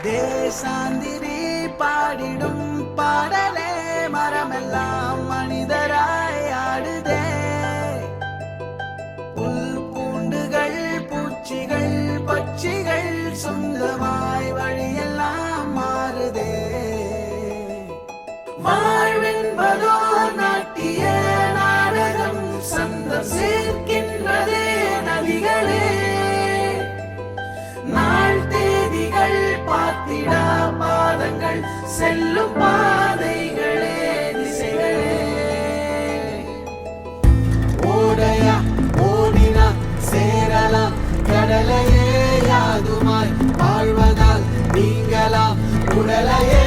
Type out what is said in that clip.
தேசாந்திரி பாடிடும் பாடலே மரமெல்லாம் மனிதராய் ஆடுதே. புல் பூண்டுகள் பூச்சிகள் பட்சிகள் சொந்தமாய் வழியெல்லாம் மாறுதே. வாழ்வென்பதோ நாட்டிய நாடகம் சந்தம் சேர்க்கின்றதே நதிகளே. நாள் தேதிகள் பார்த்திடா பாதங்கள் செல்லும் பாதைகளே திசைகளே. ஓடையா ஓடினா சேரலாம் கடலையே யாதுமாய் வாழ்வதால் நீங்களாம் உடலையே